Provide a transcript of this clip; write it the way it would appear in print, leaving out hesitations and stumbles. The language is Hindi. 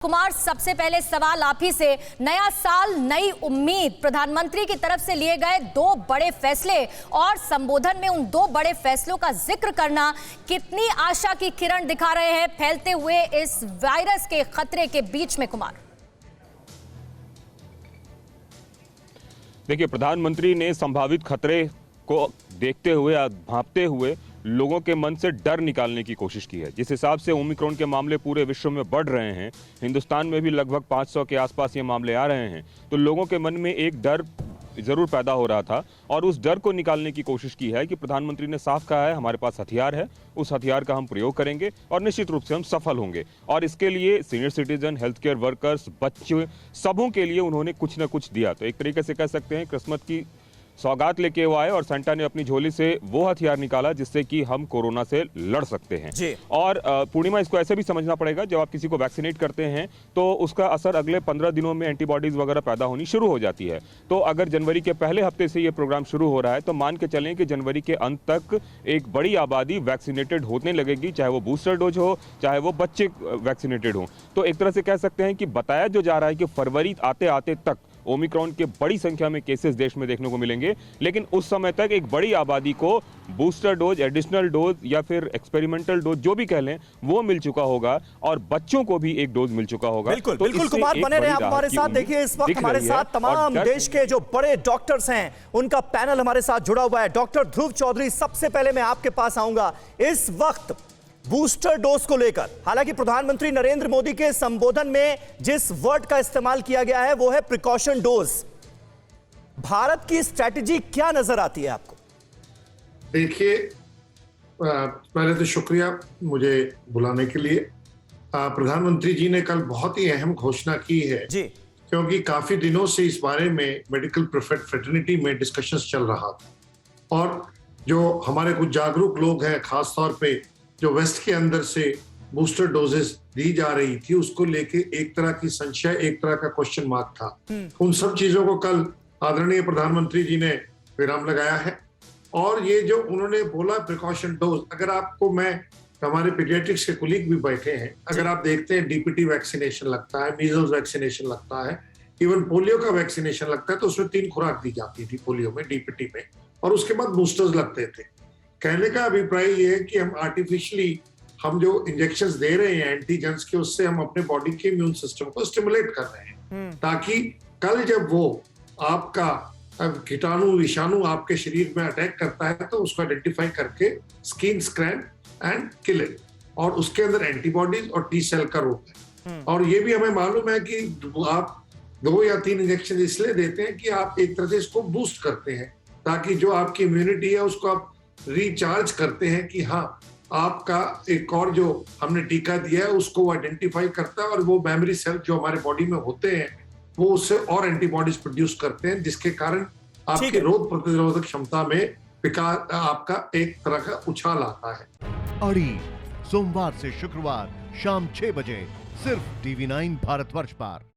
कुमार, सबसे पहले सवाल आप ही से। नया साल, नई उम्मीद, प्रधानमंत्री की तरफ से लिए गए दो बड़े फैसले और संबोधन में उन दो बड़े फैसलों का जिक्र करना कितनी आशा की किरण दिखा रहे हैं फैलते हुए इस वायरस के खतरे के बीच में? कुमार, देखिए, प्रधानमंत्री ने संभावित खतरे को देखते हुए, भांपते हुए लोगों के मन से डर निकालने की कोशिश की है। जिस हिसाब से ओमिक्रॉन के मामले पूरे विश्व में बढ़ रहे हैं, हिंदुस्तान में भी लगभग 500 के आसपास ये मामले आ रहे हैं, तो लोगों के मन में एक डर जरूर पैदा हो रहा था और उस डर को निकालने की कोशिश की है कि प्रधानमंत्री ने साफ कहा है हमारे पास हथियार है, उस हथियार का हम प्रयोग करेंगे और निश्चित रूप से हम सफल होंगे। और इसके लिए senior citizen, health care workers, बच्चे, सबों के लिए उन्होंने कुछ न कुछ दिया। तो एक तरीके से कह सकते हैं क्रिसमस की सौगात लेके वो आए और सेंटा ने अपनी झोली से वो हथियार निकाला जिससे कि हम कोरोना से लड़ सकते हैं। और पूर्णिमा, इसको ऐसे भी समझना पड़ेगा, जब आप किसी को वैक्सीनेट करते हैं तो उसका असर अगले 15 दिनों में एंटीबॉडीज वगैरह पैदा होनी शुरू हो जाती है। तो अगर जनवरी के पहले हफ्ते से ये प्रोग्राम शुरू हो रहा है तो मान के चलें कि जनवरी के अंत तक एक बड़ी आबादी वैक्सीनेटेड होने लगेगी, चाहे वो बूस्टर डोज हो, चाहे वो बच्चे वैक्सीनेटेड हो। तो एक तरह से कह सकते हैं कि बताया जो जा रहा है कि फरवरी आते आते तक ओमिक्रॉन के बड़ी संख्या में केसेस देश में देखने को मिलेंगे, लेकिन उस समय तक एक बड़ी आबादी को बूस्टर डोज, एडिशनल डोज या फिर एक्सपेरिमेंटल डोज जो भी कह लें वो मिल चुका होगा और बच्चों को भी एक डोज मिल चुका होगा। बिल्कुल बिल्कुल कुमार, बने रहे आप हमारे साथ। देखिए, इस वक्त हमारे साथ तमाम देश के जो बड़े डॉक्टर्स हैं उनका पैनल हमारे साथ जुड़ा हुआ है। डॉक्टर ध्रुव चौधरी, सबसे पहले मैं आपके पास आऊंगा। इस वक्त बूस्टर डोज को लेकर, हालांकि प्रधानमंत्री नरेंद्र मोदी के संबोधन में जिस वर्ड का इस्तेमाल किया गया है वो है प्रिकॉशन डोज, भारत की स्ट्रैटेजी क्या नजर आती है आपको? देखिए, पहले तो शुक्रिया मुझे बुलाने के लिए। प्रधानमंत्री जी ने कल बहुत ही अहम घोषणा की है जी, क्योंकि काफी दिनों से इस बारे में मेडिकल फ्रेटर्निटी में डिस्कशंस चल रहा था और जो हमारे कुछ जागरूक लोग हैं, खासतौर पे जो वेस्ट के अंदर से बूस्टर डोजेस दी जा रही थी, उसको लेके एक तरह की संशय, एक तरह का क्वेश्चन मार्क था। उन सब चीजों को कल आदरणीय प्रधानमंत्री जी ने विराम लगाया है और ये जो उन्होंने बोला प्रिकॉशन डोज, अगर आपको, मैं, हमारे पीडियाट्रिक्स के कुलीग भी बैठे हैं, अगर आप देखते हैं डीपीटी वैक्सीनेशन लगता है, मीजल्स वैक्सीनेशन लगता है, इवन पोलियो का वैक्सीनेशन लगता है, तो उसमें 3 खुराक दी जाती थी पोलियो में, डीपीटी में, और उसके बाद बूस्टर्स लगते थे। कहने का अभिप्राय ये है कि हम आर्टिफिशियली हम जो इंजेक्शंस दे रहे हैं एंटीजेंस के, उससे हम अपने बॉडी के इम्यून सिस्टम को स्टिमुलेट कर रहे हैं, ताकि कल जब वो आपका कीटाणु, विषाणु आपके शरीर में अटैक करता है तो उसको आइडेंटिफाई करके skin Schraner and kill it, और उसके अंदर एंटीबॉडीज और टी सेल का रोल है। और ये भी हमें मालूम है कि आप 2 या 3 इंजेक्शन इसलिए देते हैं कि आप एक तरह से इसको बूस्ट करते हैं, ताकि जो आपकी इम्यूनिटी है उसको आप रिचार्ज करते हैं कि हाँ, आपका एक और जो हमने टीका दिया है उसको आइडेंटिफाई करता है और वो मेमोरी सेल जो हमारे बॉडी में होते हैं वो उससे और एंटीबॉडीज प्रोड्यूस करते हैं, जिसके कारण आपकी रोग प्रतिरोधक क्षमता में विकास, आपका एक तरह का उछाल आता है। अड़ी सोमवार से शुक्रवार शाम 6 बजे सिर्फ TV9 भारतवर्ष पर।